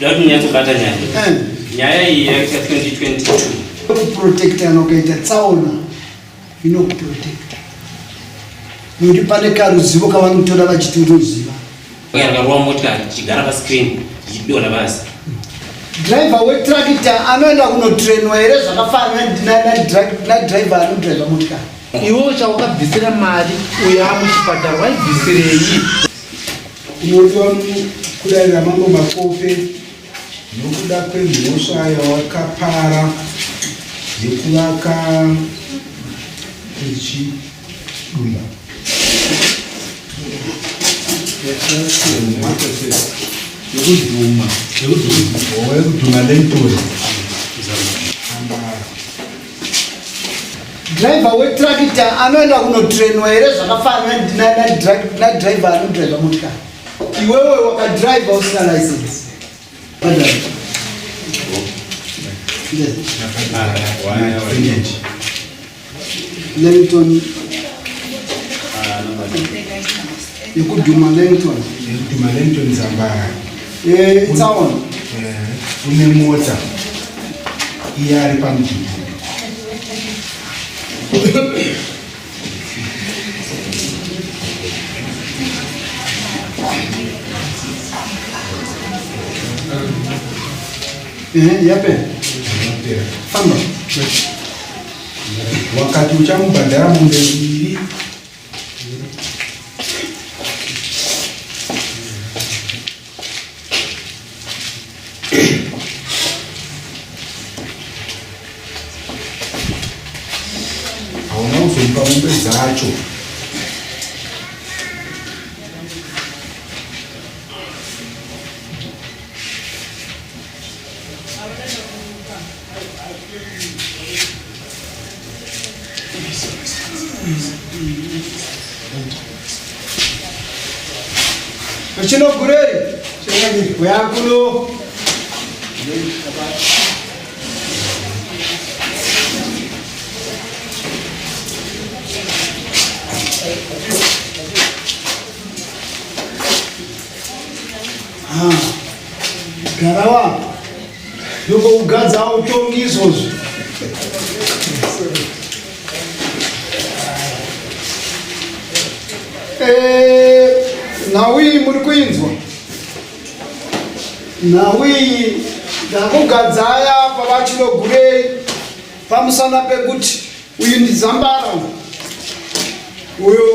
That means to better than Yaya 2022. Protect and okay, sauna. You know, protect. You depend on Karuziboka one to the Chitupa. We are going to go to the screen. You do the bus. Driver, we track it. I know that we no train. We are just a fan. Not driver, no driver. Mutka. You shall have visited Madi. We are much better. Why visited? You could have Mamma Makope. You could have been Mosai or Kapara. You could have Chitupa. Driver, we track it. I know that we no train. We are just a fan. Not driver, no driver. Mutka. You will work a driver without license. Lenton. You could do my Lenton. Do my Lenton Zambara. It's on. In water. Here, pumpkin. Yape. Famba. Wakati uchamu bandara mundeli. Auna usumpa mumbe zacho. Machino Gureri. We are Kulu. Garawa. Yuko ugaza utongi izozo. Nawi muri kuinzwa. Nawi ndakugadzaya pavachino gure pamusana pekuti uyu ndi Zambara. Uyo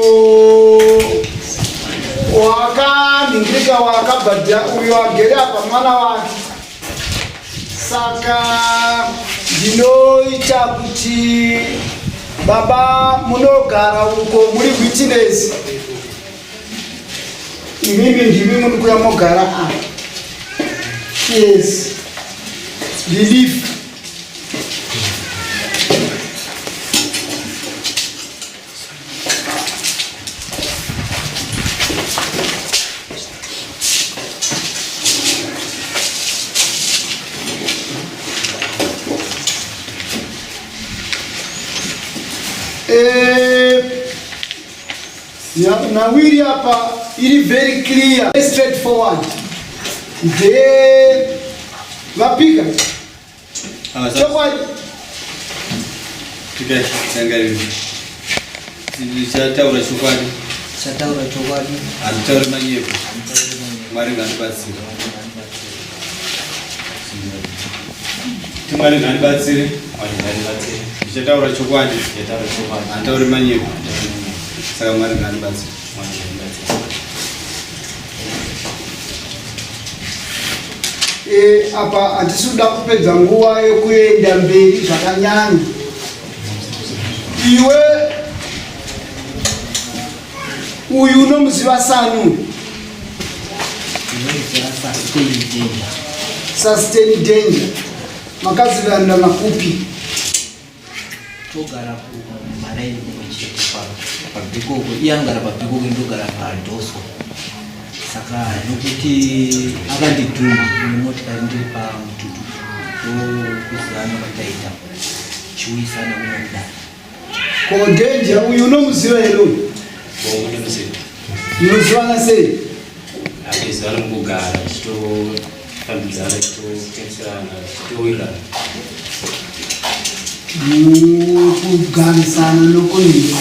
wakaningirika wakabhadha uyo agere apa mwana wake. Saka ndinoita kuti baba munogara uko muri witness. Imimi ndimi muri kuyamogara apa. Yes. Believe. Now we are very clear, very straightforward. They Vapika. Chataura chokwadi. Chataura chokwadi. Antaura manyepo. Mwari ngandibasire. Timwari ngandibasire. Chataura chokwadi. Antaura manyepo. Saka mwari ngandibasire. Apa atisuda kupedza nguva yekuenda mberi zvakanyanya. Iwe uyu unomuziva Sanu. Sustain danger. Makazivana Makope. Togara kumaraini kuchitupa. Pabiko yangara pabiko ndogara padoso. Saka nokuti Akandidhuma nemotokari ndiri pamututu ndokuzivana mataita chiwisana unoda. Ko danger uyu unomuziva here uyu? Unozivana sei? Akizivana mukugara fambidzana kutengeserana kutowirirana kugarisana nokuninga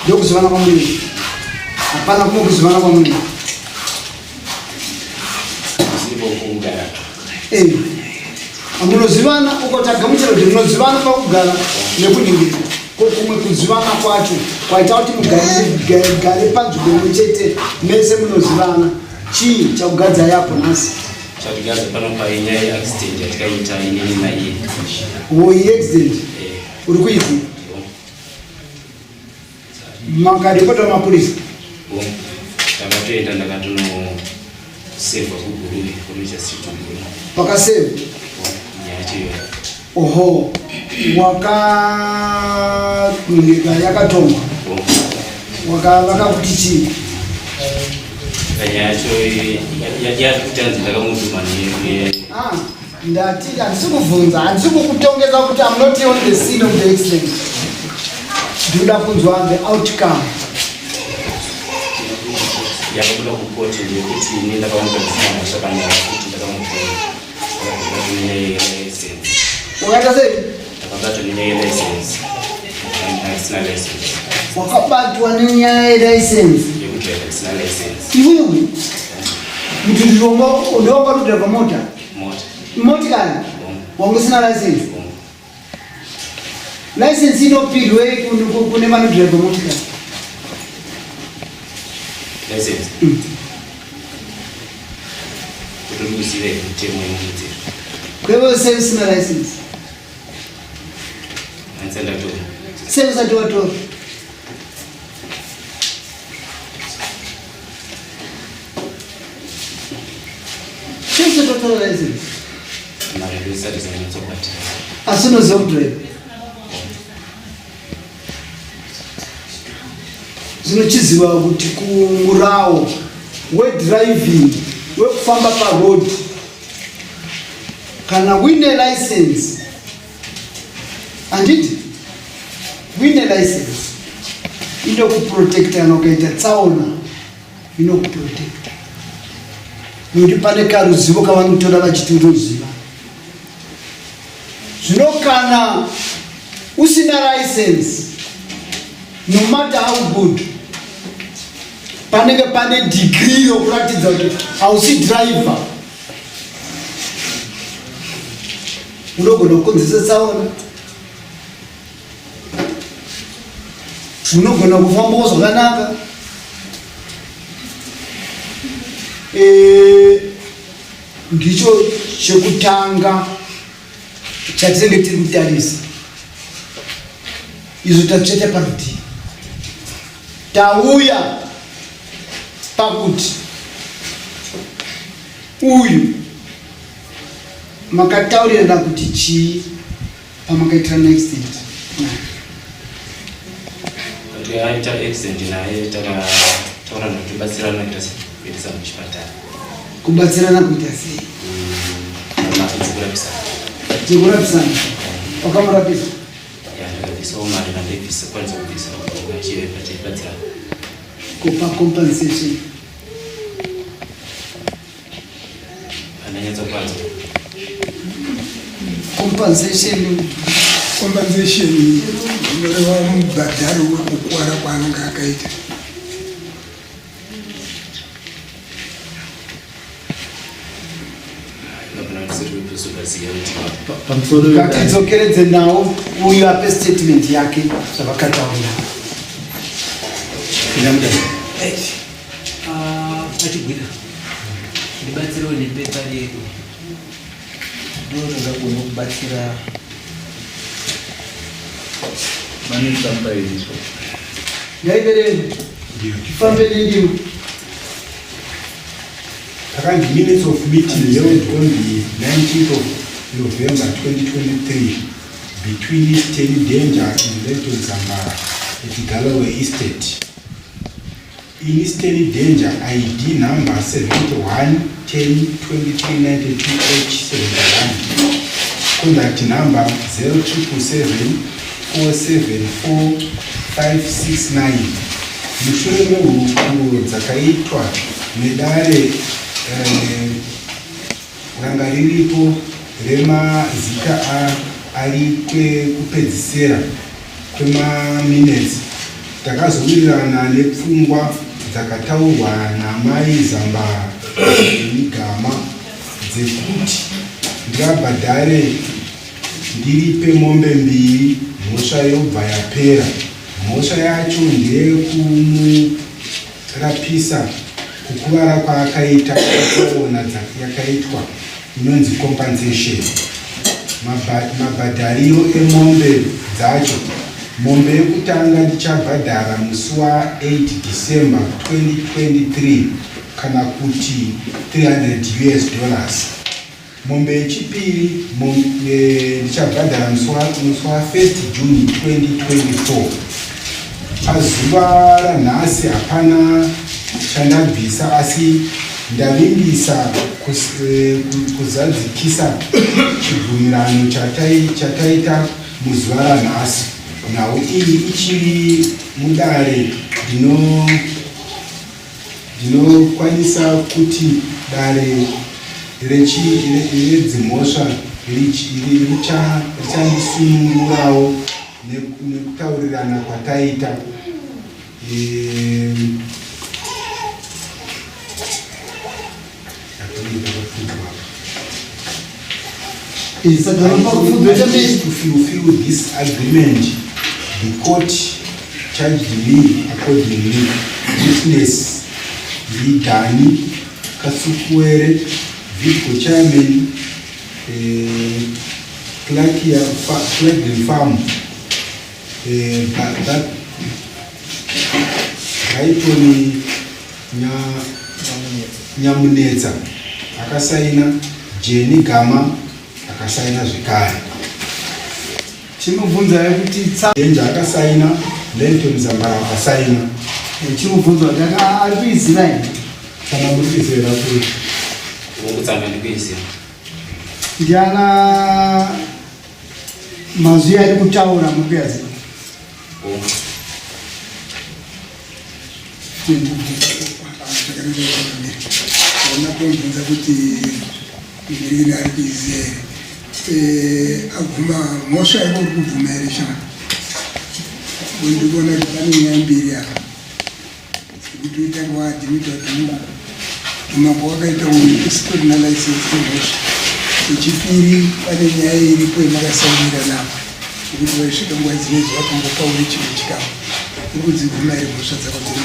ndokuzivana kwamuni hapana kumwe kuzivana kwamuni ziripo kugara munozivana ukotaga kuti munozivana pakugara nekuningira kumwe kuzivana kwacho kwaita kuti mugare panzvimbo imwe chete mese munozivana chii chakugadza yapo nhasi chakugadza pano painyaya yeaccident yatikaita inini naiye iyi accident uri kuizi makaripota mapurisa takatoenda ndakatonosevha kugurui kunoita Chitupa pakasevha nyaya chiyo oho wakakuneka yakatongwa vakakuti chii kanya yacho yatikutanzi ndakamuzumani ndati handisi kubvunza handisi kukutongeza kuti I'm not on the scene of the accident ndinoda kunzwa the outcome yakabuda kukoti ndekuti ini ndakamugaisana zvakanyara kuti ndakamugaisana wakaita sei ndakabatwa nenyaya yelicense ndisina license wakabatwa nenyaya yelicense yekudriva ndisina license iwewe muti ndonga mota motikari wangu usina license license inopirwe kune vanodriva motikari license kuti uzive mutemo yemukudziro kwewe sei usina license andisandatora sei usati watora sei usati watora license mari ndosati zvinanyatsobata asi unoziva kudriva zvinochiziva kuti kumurawo wedriving wekufamba parod kana uine license handiti uine license inokuprotecta kana ukaita tsaona inokuprotecta nokuti pane karuzivo kavanotora vachiti unoziva zvino kana usina license no matter how good panenge pane degree yokuratidza kuti hausi driver unogona kukonzesa tsaona unogona kufambawo zvakanaka ndicho chekutanga chatinenge tiri kutarisa izvo tatsveta parutivi tauya pakuti uyu makataurirana kuti chii pamakaitirana accident kuti aita accident naye takataurana kuti batsirana kuita kuendesa muchipatara kubatsirana kuita sei dzekurapisana dzekurapisana wakamurapisa ndakabisawo mari nandebvisa kwanisa kubvisa achivepa taibatsirana kupa compensation ananyatsokwanza compensation inoreva mubhadharo wekukwara kwaanenge akaita katidzokeredze nawo uyu ape statement yake zvavakataura achigwira ndibatsirewo nepepa redu ndorogagona kubatsira ndaivereni tifambe nendimo Current minutes of meeting held on the 19th of November 2023 between Eastern Danger and Lenton Zambara at Galloway Estate. In Eastern Danger, ID number 71102392H71, contact number 0777474569. Mushure mehurukuro dzakaitwa nedare ranga riripo remazita ari kupedzisira kwemaminutes. Takazowirirana nepfungwa dzakataurwa namai Zamba Migama dzekuti ndingabhadhare ndiripe mombe 2 mhosva yobva yapera. Mhosva yacho ndeyekumurapisa kukuvara kwaakaita kuona yakaitwa inonzi compensation. Mabhadhariro emombe dzacho, mombe yekutanga ndichabhadhara musi wa8 December 2023 kana kuti $300. Mombe yechipiri ndichabhadhara musi wa1 June 2024. Pazuva ranhasi hapana chandabvisa, asi ndavimbisa kuzadzikisa chibvumirano chataita muzuva ranhasi. Nhau iyi ichiri mudare ndinokwanisa kuti dare redzimhosva richandisunungurawo nekutaurirana kwataita. To fulfill this agreement, the court charged me accordingly. Witness Lidani Kasukwere, Vico Chairman, Clark Farm, that Raitoni Nyamunetsa akasaina, Jenny Gama akasaina zvekare. Chimubvunza kuti Denja akasaina, Lenton Zambara akasaina. Chimubvunza kuti ari kuiziva here Kana murizera kuti Kutsanga ndikuiziva. ndiana mazwi ari kutaura mukuyaziva. Unapombunza kuti mbiri ari kuiziva here aguma mhosva yako uri kubvuma here shana ndikuona kuti pane nyaya mbiri apa kuti utange waadhimita kuti mumako wakaita usipori nalaisensi yemhosva. Chechipiri pane nyaya iripo yemakasainira napa kuti vaisvika nguva dzinedzi vakambopaure chimwe chikamu uri kudzibvuma here mhosva dzako dziri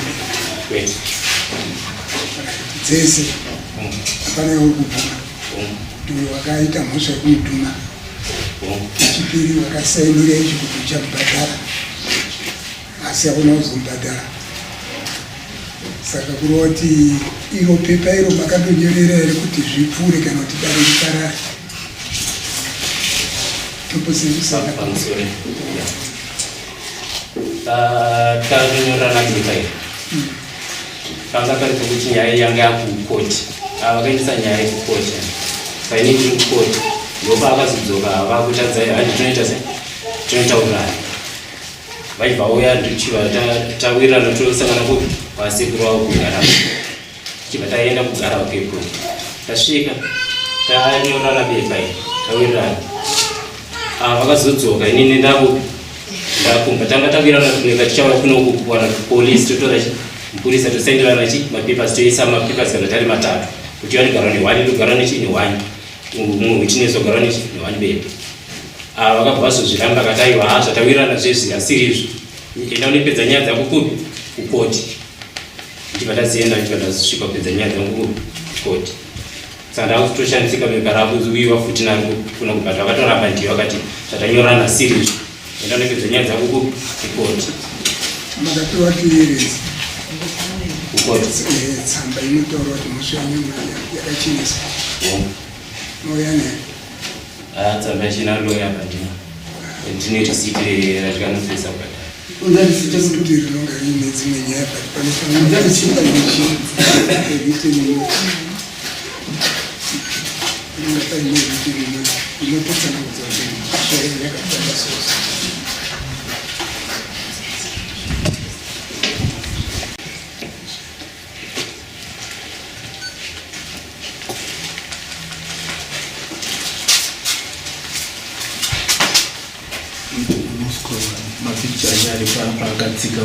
dzese hapana yauri kubvuma kuti wakaita mhosva yekumudhuma. Chechipiri wakasainira ichi kuti uchamubhadhara asi hakuna kuzomubhadhara. Saka kurova kuti iro pepa iro makandonyorera here kuti zvipfuure kana kuti dare riparare. Toposenzisana pamusoro tanyorana pepa iri kanga kari kuti nyaya yanga yakukoti vakaendesa nyaya yekukoti painenge iri kukoti ndopa akazodzoka vakutadzai handi tonoita se tonotaurana vaibva uya ndichiva tawirirana tosangana kupi vasekuru vavo kugara chibva taenda kugara ukepo tasvika tanyorana pepa iri tawirirana vakazodzoka inini ndakupi ndakumba tanga tawirirana kubeka tichava kuno kuwana polisi totora mupurisa tosenderana mapepasi toisa mapepasi kana tari 3 kuti vanogara ne1 ndogara ne1 mumwe witness ogara ne1 bebe. Vakabva vazozviramba kataiwa zvatawirirana zvezvi asiri izvo enda unopedza nyaya dzako kupi kukoti ndichibva tazienda ndichibva ndazosvika kupedza nyaya dzangu kupi kukoti. Saka ndakutoshandisika beka rako uyiwa futi naro kuna kubhadha vakatoramba ndiyo vakati zvatanyorana asiri izvo enda unopedza nyaya dzako kupi kukoti. makapiwa clearance Kukoti tsamba inotaura kuti mhosva yanyu yakachiniswa mouya nayo. tsamba yachina loya pandina ndine risiti ratikanopesa kubhadhara. Kuti rinonga riine dzimwe nyaya but panofanira chipa rinonga paine riti rimwe inototsanangudza kuti mhosva yanyu yakafamba soso. mapicha ari paakatsika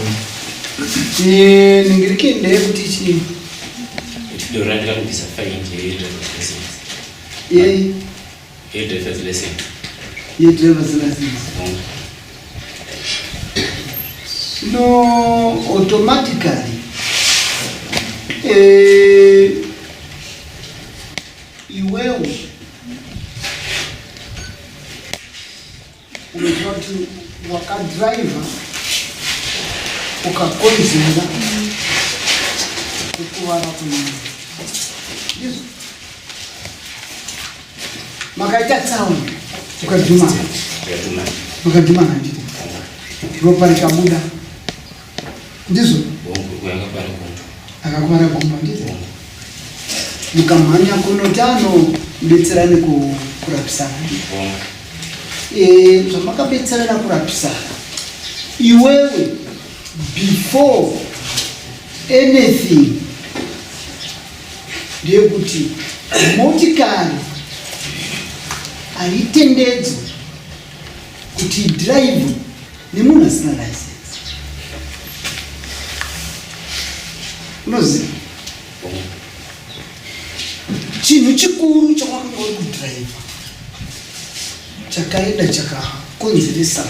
ningiriki ndekuti chi tidorandira kubvisa faini yedrivers lesson no automatically iwewe unoti wakadriver ukakonzera kukuvara kunyanya izvo makaita tsauni ukadhumana ndii ropa rikabuda ndizvo akakwara gumba ndizvo mukamhanya kunoti anobetserani kurapisana zvamakabetserana kurapisana iwewe before anything ndeyekuti motikari haitendedzwi kuti drive nemunhu asina license. Unoziva chinhu chikuru chakwakanga uri kudhiraivha chakaenda chakakonzeresa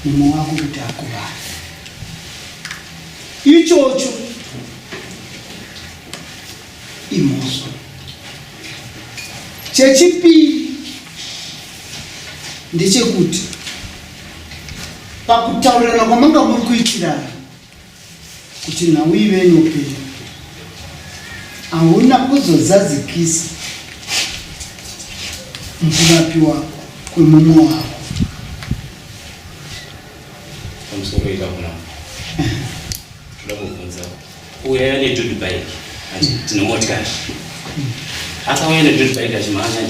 mumwe wako kuti akuvara ichocho imhosva. Chechipiri ndechekuti pakutaurirana kwamanga muri kuitirana kuti nhau ive inopera hauna kuzozadzikisa mukurapiwa kwemumwe wako. pamusoro ikakuna toda kubvunza uyaya nedudbike tine motikari akauya nedudbike achimhanya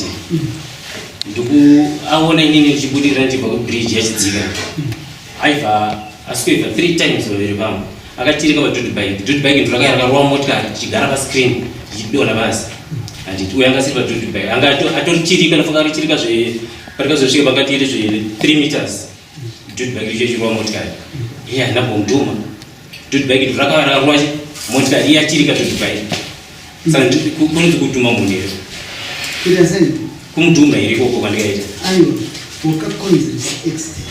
ndikuaona inini ndichibudirira ndichibva kubridge yachidzika aibva aswebva 3 times vaviri pamwe akatirika padudbike ndoraka rakarova motikari tichigara pascreen tichidona basi handiti uyo angasiri padudbike anga atorichirika nafunga richirika parikazosvika pakati iri 3 meters dudbike richo chirova motikari iye handina kumbonduma dudbike ndorakavararova motikari iye achirika dudbike saka kunoti kudhuma munhu iro kuita sei kumudhuma iri koko kwandikaita aiwa wakakonzeresa accident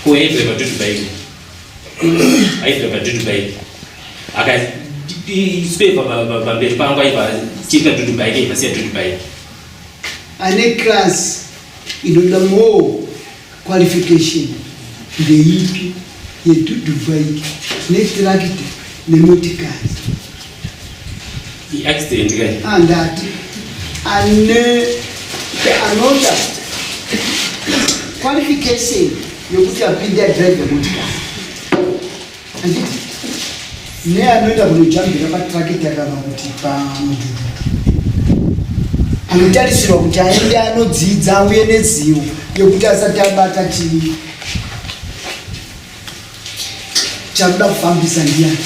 kuaibva padudbike aibva padudbike akaswebva pamberi pangu aibva chirika dudbike aibva siya dudbike ane class inoda more qualification ndeipi yedudbike netrakta nemotikari accident kai andati anoda qualification yokuti apinde adrive motikari anditi neanoenda kunojambira patrakita kana kuti pamudhudhu anotarisirwa kuti aende anodzidza uye nezivo yokuti asati abata charuda kufambisa ndiyani.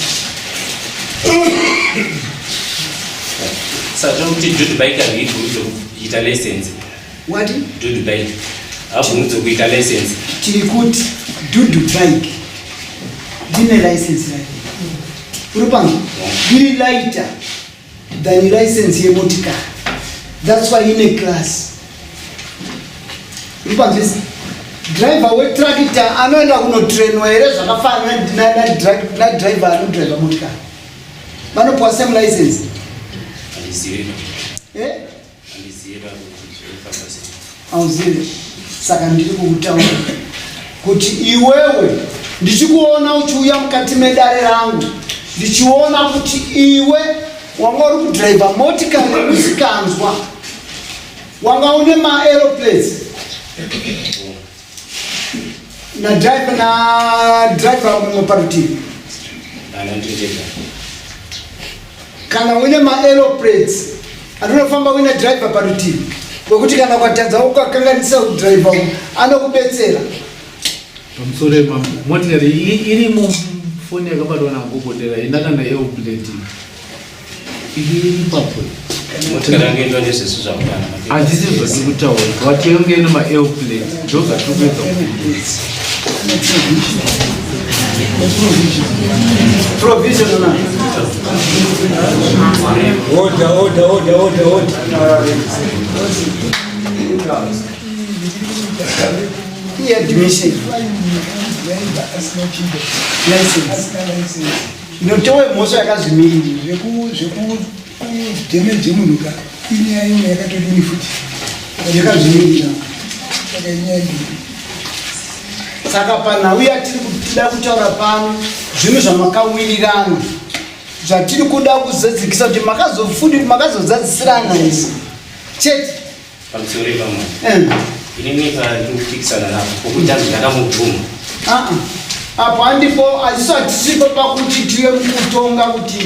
saka kuti dudbike aridi kuita license What? dudbike abvunzo kuita license tiri kuti dudbike rine license rake uri pangu iri lighter than license yemotikari. That's why ine class uri panzvisa driver wetrakita anoenda kunotrainwa here zvakafanana nadriver anodriva motikari vanopuwa same license. Auzivi saka ndiri kukutaura kuti iwewe ndichikuona uchiuya mukati medare rangu ndichiona kuti iwe wanga uri kudriva motikari usikanzwa wanga une maaeroplanes nadriver mumwe parutivi kana une maaeroplanes andinofamba uine driver parutivi wekuti kana kwatadza ukakanganisa kudriver anokubetsera. pamusoro motikari iri mufoni yakabatwa nangokotera inakanda yeopleti ipapo motikari ngendo nezvesu zvakudana handisi zvati kutaura watenge nemairplane ndozvatopedza provision admission license inotewe mhosva yakazvimiriri zvekudhemeje munhuka inyaya imwe yakatodini futi yakazvimirira saka inyaya saka panhau yatiri kuda kutaura pano zvinhu zvamakawirirana zvatiri kuda kuzadzikisa kuti makazozadzisirana isi chete pamusoro ipamwe inenyika ndikupikisana napo pokuti anzi ndakamudhuma apo handipo hazvisatisipo pakuti tive kutonga kuti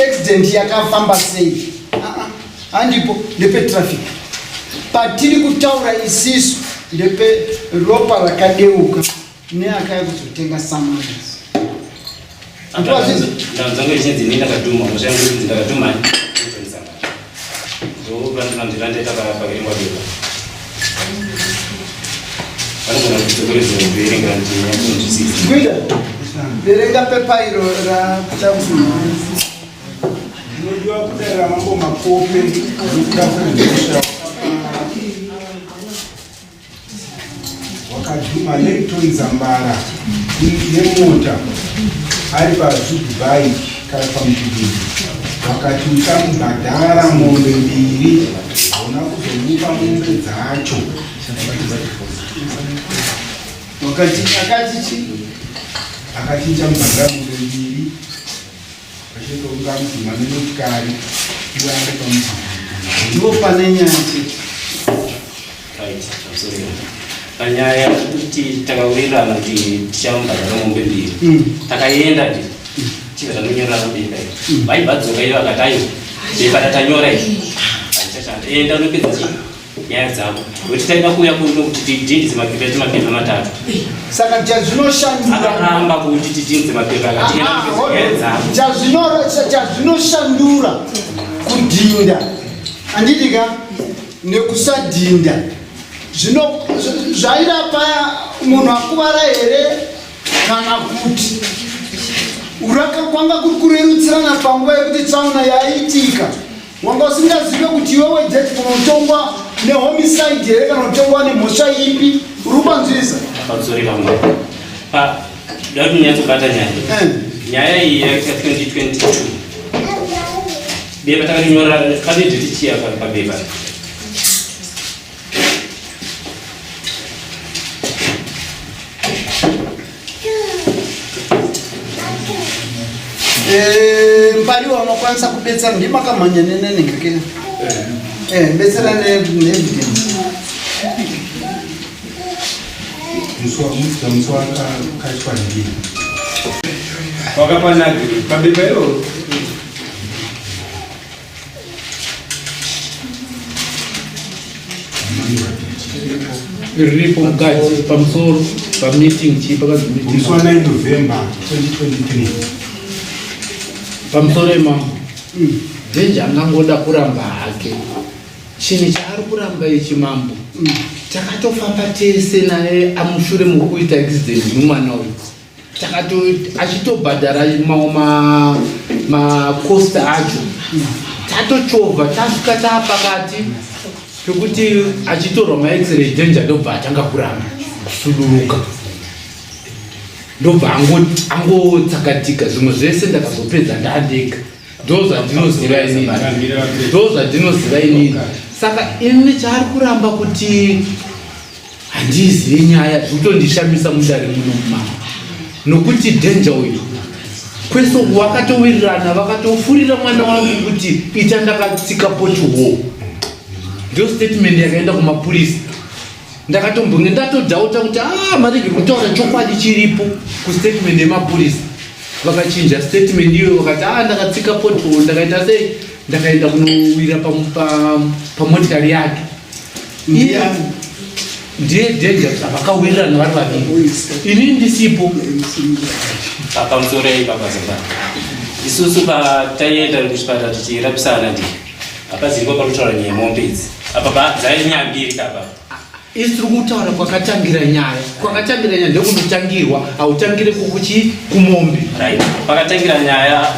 accident yakafamba sei handipo ndepetraffic patiri kutaura isisu ndeperopa rakadeuka neakaya kuzotenga samanisi ndanzangu ichinzi ini ndakadhuma moshanguti ndakadhuma ndorandirandaita paverengwa beba vanogona kutsokoredzauverenga ndiyakunzwisisa gwida verenga pepa iro rakutamuna ndinodiwa kudarira mambo Makope nekuda kuzosha wakadhuma Lecton Zambara nemota ari paZimbabwe kana pamudhudhudhu wakati usamubhadhara mombe 2 ona kuzomupa mombe dzacho wakati akati chamubhadhara mombe 2 achitounga mudhuma nemotikari iware pamudhudhudhu ndipo pane nyaya panyaya yekuti takawirirana kuti tichamubhadhara mombe 2 takaenda ndi chiro zvanonyorana beka vaibvadzoka iyo vakati ayo beka tatanyora izvi haichashanda enda unopedza chii nyaya dzavo kuti taida kuuya kuno kuti tidhindise mapepa edu mapepa 3 saka chazvinoshandura akaramba kuti tidhindise mapepa akati enda unopedza nyaya dzavo chazvinoshandura kudhinda handidika nekusadhinda zvaida paya munhu akuvara here kana kuti kwanga kuri kurerutsirana panguva yekuti tsaona yaitika wanga usingazive kuti iwewe deti kunotongwa nehomicide here kana kutongwa nemhosva ipi uri kupanzwisa pamusori pamwe da kunyatsobata nyaya iyi yaita 2022 beba takanyora pane dheti chiya pabeba mbariwa unokwanisa kubetsera ndimakamhanya nenengekena betsera neevidence musi wakakaitwa ndii wakapanagiri pabeba iroro riripo mukati pamusoro pameeting chi musi wa 9 November 2023 pamusoro emambo dhenja angangoda kuramba hake chinhu chaari kuramba ichi mambo takatofamba tese naye amushure mukuita accident nomwana uyu achitobhadhara makosta acho tatochovha tasvika taapakati pekuti achitorwa maexray dhenja ndobva atanga kuramba kusuduruka ndobva angotsakatika zvimwe zvese ndakazopedza ndandeka ndozvandinoziva inini saka ini chaari kuramba kuti handizive nyaya zvekutondishamisa mudare munoma nokuti dhenja uyu kweso wakatowirirana vakatofurira mwana wangu kuti ita ndakatsika potiho ndio statement yakaenda kumapurisa ndakatombonge ndatodhauta kuti marege kutaura chokwadi chiripo kustatement yemapurisa vakachinja statement iyo vakati ndakatsika potiho ndakaita sei ndakaenda kunowira pamotikari yake ndiye dhenja zvavakawirirana vari vaviri ini ndisipo pamusoro ipapazaa isusu pataenda kuchipatara tichirapisana ndi apa ziriko parutaura nyaya yemombe idzi apa dzai nyaya mbiri kapa isi tiri kutaura kwakatangira nyaya ndekunotangirwa hautangire kukuchi kumombe right pakatangira nyaya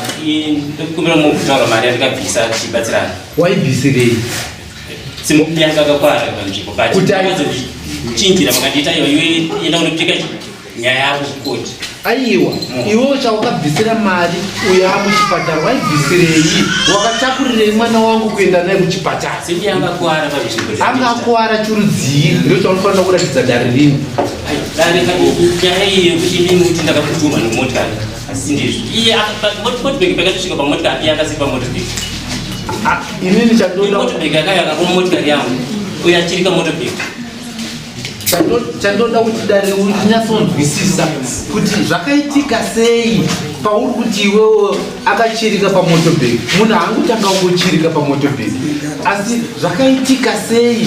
ndikumbira mukutaura mari yandikabvisa tichibatsirana waibvisirei simuyanga akakwara panzvimbo Kuti chinjira makandiita iwe enda kunopika nyaya yako kukoti aiwa iwewo chawakabvisira mari uyo amuchipatara waibvisirei wakatakurirei mwana wangu kuenda naye kuchipatara simuyanga akuwara panzvimbo anga akuwara churudzii ndiro chaunofanira kuratidza dare rino dare nyaya iyo kuti mimi kuti ndakakutuma nemotikari asi ndizvo iye motibheki pakatosvika pamotikari iye akasipa motibheki inini motibheki akayaka kumotikari yangu uye achirika motibheki chandoda kuti dare rinyatsonzwisisa kuti zvakaitika sei pauri kuti iwewo akachirika pamotobheki munhu haangutanga kungochirika pamotobheki asi zvakaitika sei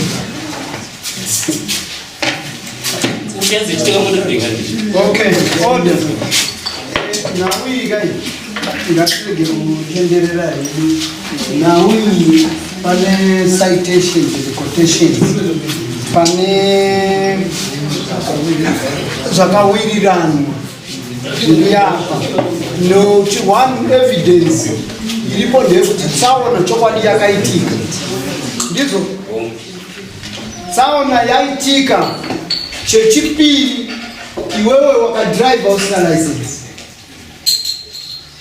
uchianzichitika motobheki Okay, order. Now we guys, ngatirege kutenderera hedu. Now we pane citations, quotations. Pane zvakawirirana zviri apa. No one evidence iripo ndeyekuti tsaona chokwadi yakaitika. Ndizvo tsaona yaitika chechipiri iwewe wakadrive usina license.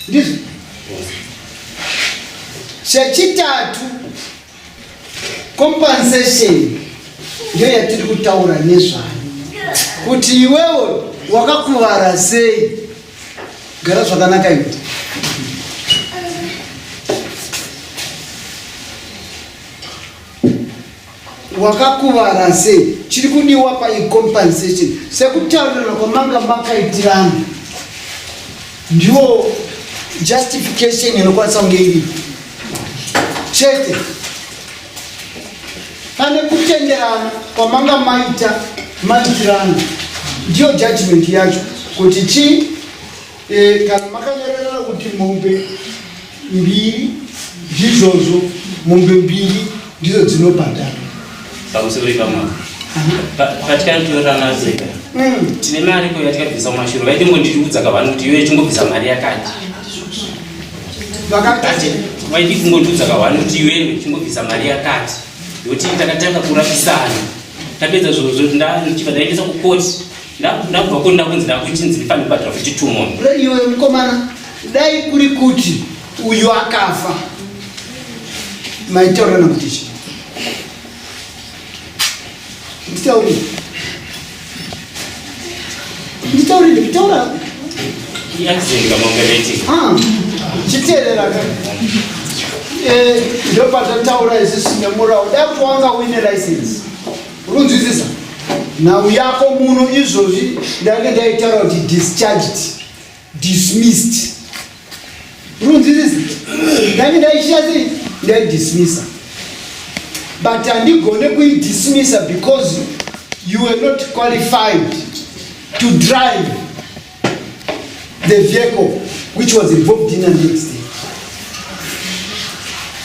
Ndizvo chechitatu compensation ndiyo yatiri kutaura nezvayo kuti iwewe wakakuvara sei. Gara zvakanaka iwe wakakuvara sei chiri kudiwa compensation sekutaurira kwamanga makaitirana ndiwo justification inokwanisa kunge iri chete. Pane kutenderana kwamanga maitirana ndiyo judgment yacho kuti chi kana makanyorerana kuti mombe mbiri ndizvozvo mombe mbiri ndizo dzinobhadhara pamusori pamwe patikanotorana zega tine mari ko yatikabvisa mumashuro vaitingondiudza kavanhu kuti iwe chingobvisa mari yakati vaiti kungondiudza kavanhu kuti iwewe chingobvisa mari yakati yokuti takatanga kurapisana tapedza zvozvo ndichibva ndaendesa kukoti ndakubva ko ndakunzi ndakuchinzi ndifanira kubhadhara 52 mombe. Iwe mukomana dai kuri kuti uyu akafa maitaurana kuti chi nditaurira yakuzenga mongeretika chiteerera ka ndopatataura isusu nemurau dai kuti wanga uine license urunzwisisa nhau yako muno izvozvi ndange ndaitaura kuti discharged dismissed urunzwisisa ndange ndaishasi ndaidismissa but handigone kuidismissa because you were not qualified to drive the vehicle which was involved in an accident.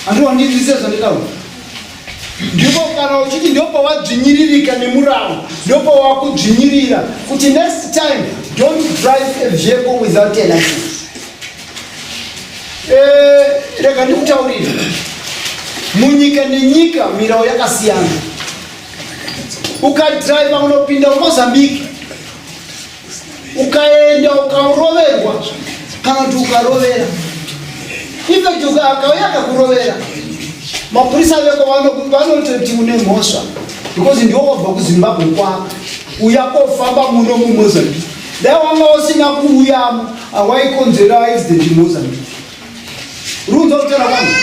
Andowandizvise zvanditaura ndipo kana uchiti ndopa wadzvinyiririka nemurau ndopa wakudzvinyirira kuti next time don't drive a vehicle without a license. Rega ndikutaurira munyika nenyika mirau yakasiyana. Ukadriva unopinda Mozambique ukaenda ukaroverwa kana kuti ukarovera ife akauya akakurovera mapurisa veko vanototi une mhosva because ndiwo wabva kuZimbabwe kwako uya kofamba muno muMozambique. Dai wanga usina kuuyamo awaikonzera accident muMozambique. Runza kutera vanhu.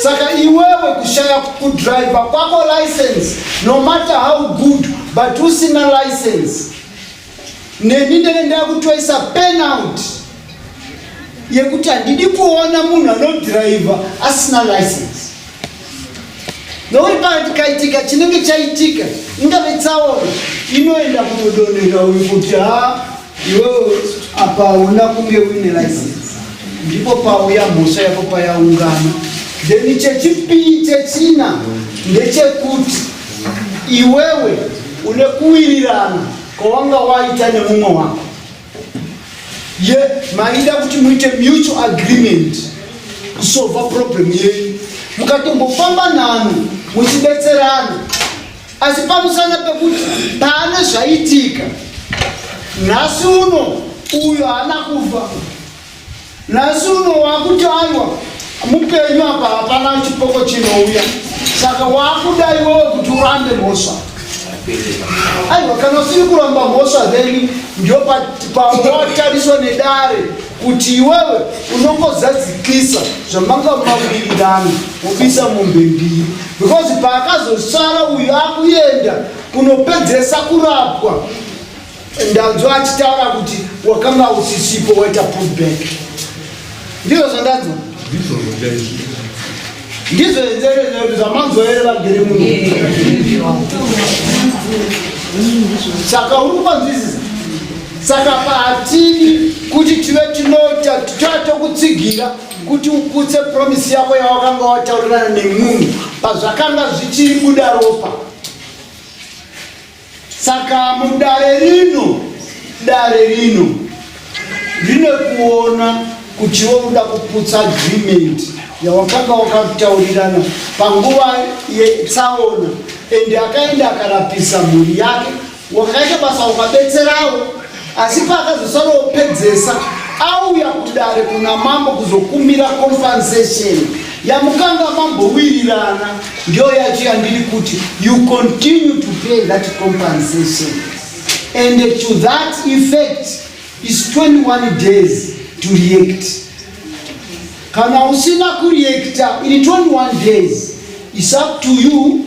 Saka iwewe kushaya kudriva kwako license no matter how good but usina license neni ndenge ndakutwaisa penalty yekuti handidi kuona munhu anodhiraivha asina license. Nokuti pakaitika chinenge chaitika ingave tsaona inoenda kunodonera uyu kuti iwewe apa una kunge uine license ndipo pauya mhosva yako payaungana. Then chechipiri chechina ndechekuti iwewe une kuwirirana kwawanga waita nemumwe wako. Ye maida kuti muite mutual agreement kusolva problem yenyu. Mukatombofamba nanu muchidetserana. Asi pamusana pekuti pane zvaitika. Nhasi uno uyo haana kufa. Nhasi uno wakuti aiwa mupenyu apa hapana chipoko chinouya. Saka wakuda iwewe kuti urambe mhosva. Aiwa kana usiri kuramba mhosva then ndio pawatariswa nedare kuti iwewe unongozadzikisa zvamanga mawirirana mubisa mombe mbiri. Because paakazosara uyu akuenda kunopedzesa kurapwa ndanzwa achitaura kuti wakanga usisipo waita pullback. Ndizvo zvandanzwa. Ndizvo nzerezvo zvamanzwere vagere muno. Saka uri kupanzwisisa. Saka pahatiri kuti tive tinota tokutsigira kuti uputse promise yako yawakanga wataurirana nemunhu pazvakanga zvichiri buda ropa. Saka mudare rino rine kuona kuti woda kuputsa agreement yawakanga wakataurirana panguva yetsaona, ende akaenda akarapisa mhuri yake, wakaita basa ukabetserawo. Asi paakazosara opedzesa auya kudare kuna mambo kuzokumbira compensation yamukanga mambowirirana, ndio yacho yandiri kuti you continue to pay that compensation, and to that effect is 21 days to react. Kana usina kureacta in 21 days, it's up to you.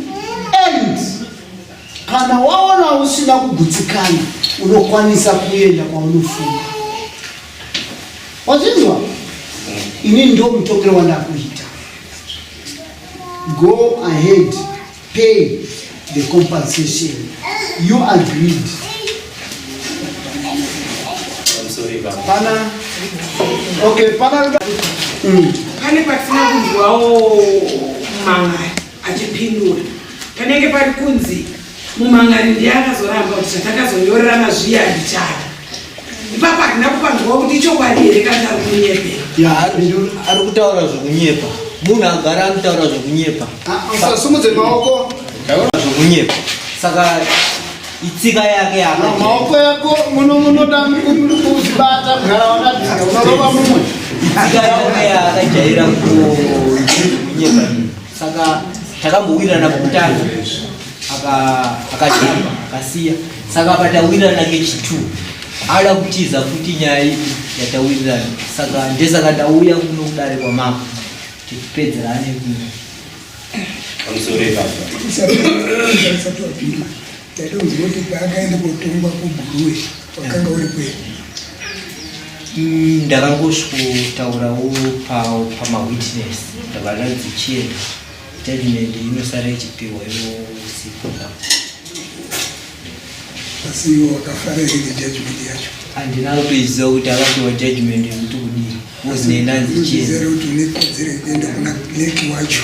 And kana waona usina kugutsikana unokwanisa kuenda kwa unofunga. Wazindwa? Ini ndio mtokero wandakuita. Go ahead, pay the compensation. You agreed. I'm sorry, Baba. Pana. Okay, pana. Pane patina kunzwawo mumangari achipindura. Panenge pari kunzi mumangari ndiye akazoramba kuti zvatakazonyorerana zviya ndichada. Ipapo hatina kupanzwa kuti ichokwadi here kana ari kunyepera. Ari kutaura zvokunyepa. Munhu agara anotaura zvokunyepa. Usasumudze maoko. Taura zvokunyepa. Saka itsika yake yakaita. Maoko yako munoda kuzibata kugara wakadzika unorova mumwe. Itsika yake yakajaira kunyepa. Saka takambowirirana kutanga akachamba akasiya. Saka patawirana ngechitupa ada kutiza kuti nyaya iyi yatawirirana. Saka ndesaka ndauya kuno kudare kwa mama tipedzerane kuno. I'm sorry, Baba. Taidonzwa kuti paakaenda kotongwa kuBurue wakanga uri kwedu. Ndakangosvikotaurawo pamawitness ndakada dzichienda judgment inosara ichipiwayo usiku. Asi iwo wakafara here judgment yacho. Handina kutoiziva kuti akapiwa judgment yekuti kudii wozinoenda nzichienda. Zero kuti une kodzero yekuenda kuna leki wacho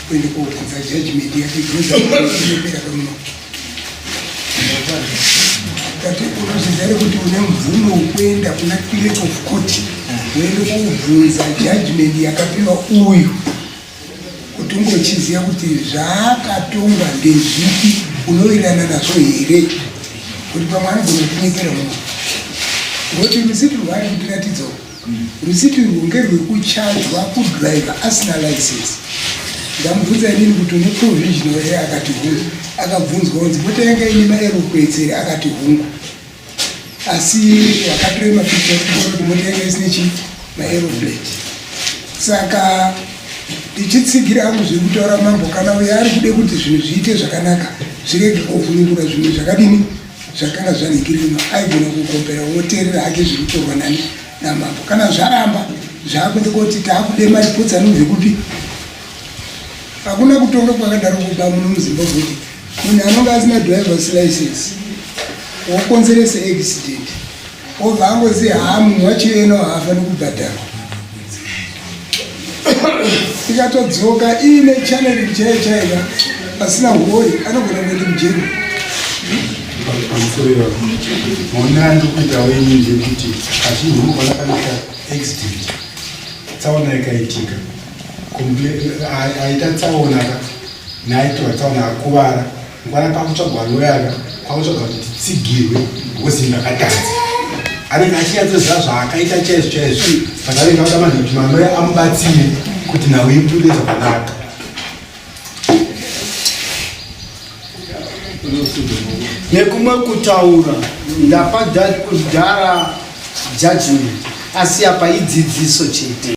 kuende koobvunza judgment yake inozainopera kamuno. Kati unozizare kuti une mvumo wekuenda kuna clerk of court uende koobvunza judgment yakapiwa uyu kuti ungochiziva kuti zvaakatongwa ndezvipi unowirirana nazvo here kuti pamwe anogona munhu. Ngokuti rusiti rwaari kutiratidza rusiti urwu ngerwekuchajwa kudriver asina license. Ndamubvunza inini kuti une provisional here akati hungu. Akabvunzwa kunzi motanga ine maeroplates here akati hungu. Asi akatore mapicha kuti motanga isine chi maeroplate. Saka ndichitsigira hangu zviri kutaura mambo kana uyo ari kude kuti zvinhu zviite zvakanaka zvirege kuvhunungura zvinhu zvakadini zvakanga zvanhikirirwa aigona kukombera woteerera hake zviri kutorwa nani namambo. Kana zvaramba zvaakuende kuti taakude maripotsi anobve kupi. Hakuna kutonga kwakadaro kuba muno muZimbabwe kuti munhu anonga asina drivers license wokonzeresa accident obva angozi munhu wacho eno haafaniri kubhadharwa. tikatodzoka ine chaneli chaichaira pasina hori anogona kuenda mujeri. pamusoro iwapo mona ndikuitawo ini ndekuti azhinji mukona kanoita accident tsaona ikaitika aita tsaona naitwa tsaona akuvara ngwana pakutsvagwa loyaka kwakutsvagwa kuti titsigirwe ngozi ndakatadza anenge achinyatsoziva zvaakaita chaizvo chaizvo pakanenge auda manhu kuti manoya amubatsire kuti nawe ibude zvakanaka. nekumwe kutaura ndapa kudhara judgment asi apa idzidziso chete.